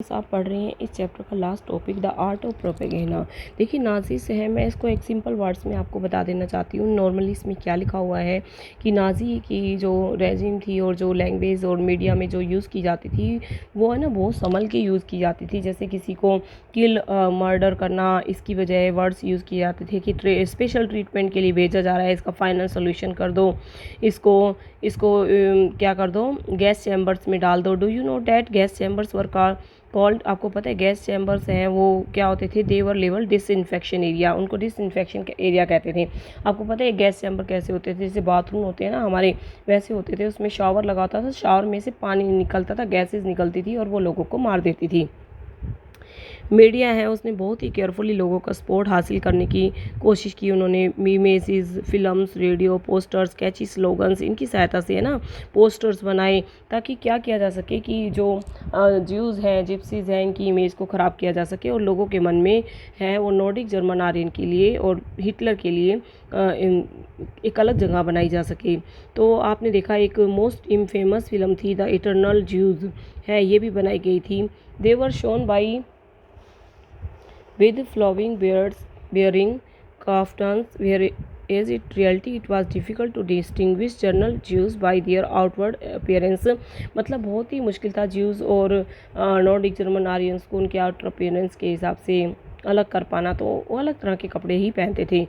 आप पढ़ रहे हैं इस चैप्टर का last topic the art of propaganda. देखिए नाजी से है, मैं इसको एक सिंपल वर्ड्स में आपको बता देना चाहती हूँ। नॉर्मली इसमें क्या लिखा हुआ है कि नाजी की जो रेजिम थी और जो लैंग्वेज और मीडिया में जो यूज़ की जाती थी वो है ना बहुत संभल के यूज़ की जाती थी। जैसे किसी को किल मर्डर करना, इसकी बजाय वर्ड्स यूज़ किए जाते थे कि स्पेशल ट्रीटमेंट के लिए भेजा जा रहा है, इसका फाइनल सोल्यूशन कर दो, इसको इसको क्या कर दो, गैस चैम्बर्स में डाल दो। Do you know that gas chambers were called, आपको पता है गैस चैम्बर्स हैं वो क्या होते थे, देवर लेवल डिसइंफेक्शन एरिया, उनको डिसइंफेक्शन एरिया कहते थे। आपको पता है गैस चैम्बर कैसे होते थे, जैसे बाथरूम होते हैं ना हमारे, वैसे होते थे। उसमें शावर लगाता था, शावर में से पानी निकलता था, गैसेज निकलती थी और वो लोगों को मार देती थी। मीडिया है उसने बहुत ही केयरफुली लोगों का सपोर्ट हासिल करने की कोशिश की। उन्होंने मीमेसिस, फिल्म्स, रेडियो, पोस्टर्स, कैची स्लोगन्स, इनकी सहायता से है ना पोस्टर्स बनाए, ताकि क्या किया जा सके कि जो ज्यूज़ हैं, जिप्सीज हैं, इनकी इमेज को ख़राब किया जा सके और लोगों के मन में है वो नॉर्डिक जर्मन आर्यन के लिए और हिटलर के लिए एक अलग जगह बनाई जा सके। तो आपने देखा एक मोस्ट इनफेमस फिल्म थी द इटर्नल ज्यूज़ है, ये भी बनाई गई थी। They were shown by with flowing beards bearing kaftans, whereas in reality it was difficult to distinguish journal Jews by their outward appearance। मतलब बहुत ही मुश्किल था ज्यूज़ और नॉर्डिक जर्मन आर्यंस को उनके आउटर अपीयरेंस के हिसाब से अलग कर पाना। तो वो अलग तरह के कपड़े ही पहनते थे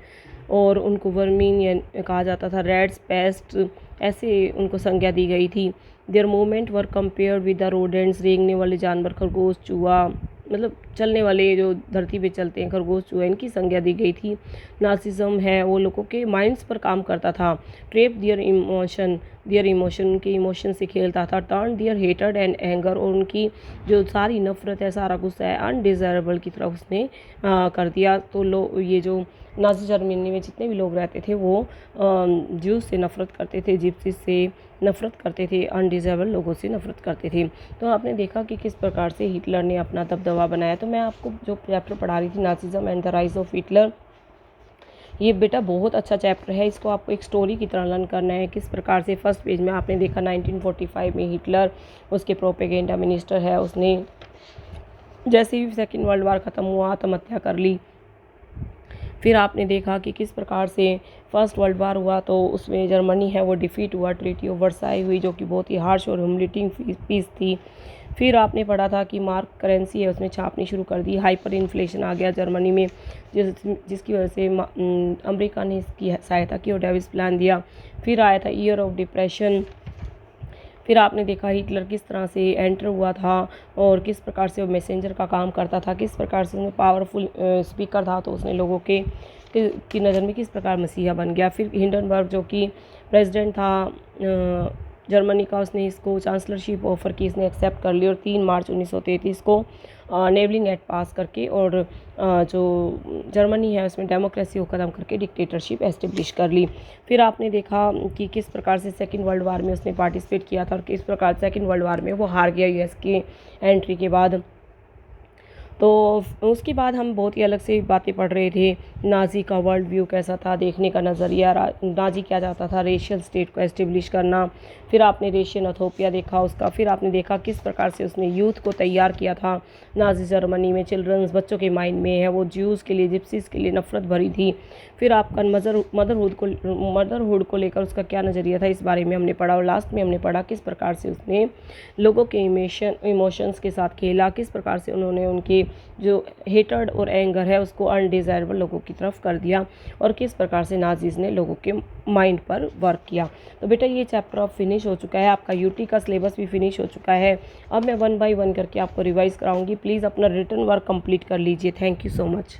और उनको वर्मीन कहा जाता था, रेड्स, पेस्ट, ऐसे उनको संज्ञा दी गई थी। There movement were compared with the rodents, रेंगने वाले जानवर, खरगोश, चूहा, मतलब चलने वाले जो धरती पे चलते हैं, खरगोश, चूहा, इनकी संज्ञा दी गई थी। नासिज्म है वो लोगों के माइंड्स पर काम करता था। ट्रेप दियर इमोशन, उनके इमोशन से खेलता था। टर्न दियर हेटेड एंड एंगर, और उनकी जो सारी नफरत है, सारा गुस्सा है, अनडिज़ायरेबल की तरफ उसने कर दिया। तो ये जो नाज़ी जर्मनी में जितने भी लोग रहते थे वो ज्यूज़ से नफ़रत करते थे, जिप्सीज से नफ़रत करते थे, अनडिज़ायरेबल लोगों से नफ़रत करते थे। तो आपने देखा कि किस प्रकार से हिटलर ने अपना दबदबा बनाया। तो मैं आपको जो चैप्टर पढ़ा रही थी Nazism and the rise of Hitler, ये बेटा बहुत अच्छा चैप्टर है। इसको आपको एक स्टोरी की तरह लर्न करना है। किस प्रकार से फर्स्ट पेज में आपने देखा 1945 में हिटलर, उसके प्रोपेगेंडा मिनिस्टर है, उसने जैसे ही सेकेंड वर्ल्ड वार ख़त्म हुआ आत्महत्या कर ली। फिर आपने देखा कि किस प्रकार से फर्स्ट वर्ल्ड वार हुआ तो उसमें जर्मनी है वो डिफीट हुआ, ट्रीटी ऑफ वर्साई हुई जो कि बहुत ही हार्श और ह्यूमिलेटिंग पीस थी। फिर आपने पढ़ा था कि मार्क करेंसी है उसने छापनी शुरू कर दी, हाइपर इन्फ्लेशन आ गया जर्मनी में, जिसकी वजह से अमेरिका ने इसकी सहायता की और डेविस प्लान दिया। फिर आया था ईयर ऑफ डिप्रेशन। फिर आपने देखा हिटलर किस तरह से एंटर हुआ था और किस प्रकार से वो मैसेंजर का काम करता था, किस प्रकार से उसने पावरफुल स्पीकर था तो उसने लोगों की नज़र में किस प्रकार मसीहा बन गया। फिर हिंडनबर्ग जो कि प्रेसिडेंट था जर्मनी का, उसने इसको चांसलरशिप ऑफर की, इसने एक्सेप्ट कर ली और 3 मार्च 1933 को नेबलिंग एक्ट पास करके और जो जर्मनी है उसमें डेमोक्रेसी को ख़त्म करके डिक्टेटरशिप एस्टेब्लिश कर ली। फिर आपने देखा कि किस प्रकार से सेकेंड वर्ल्ड वार में उसने पार्टिसिपेट किया था और किस प्रकार सेकेंड वर्ल्ड वार में वो हार गया यूएस की एंट्री के बाद। तो उसके बाद हम बहुत ही अलग से बातें पढ़ रहे थे। नाजी का वर्ल्ड व्यू कैसा था, देखने का नज़रिया, नाजी क्या चाहता था, रेशियल स्टेट को एस्टेब्लिश करना। फिर आपने रेशियन अथोपिया देखा उसका। फिर आपने देखा किस प्रकार से उसने यूथ को तैयार किया था नाजी जर्मनी में, चिल्ड्रंस, बच्चों के माइंड में है वो ज्यूज़ के लिए, जिप्सीज के लिए नफ़रत भरी थी। फिर आपका मदरहुड को लेकर उसका क्या नज़रिया था इस बारे में हमने पढ़ा और लास्ट में हमने पढ़ा किस प्रकार से उसने लोगों के इमोशंस के साथ खेला, किस प्रकार से उन्होंने उनके जो हेटर्ड और एंगर है उसको अनडिज़ायरेबल लोगों की तरफ कर दिया और किस प्रकार से नाजीज़ ने लोगों के माइंड पर वर्क किया। तो बेटा ये चैप्टर अब फिनिश हो चुका है, आपका यूटी का सिलेबस भी फिनिश हो चुका है। अब मैं 1 बाय 1 करके आपको रिवाइज़ कराऊंगी। प्लीज़ अपना रिटन वर्क कंप्लीट कर लीजिए। Thank you so much.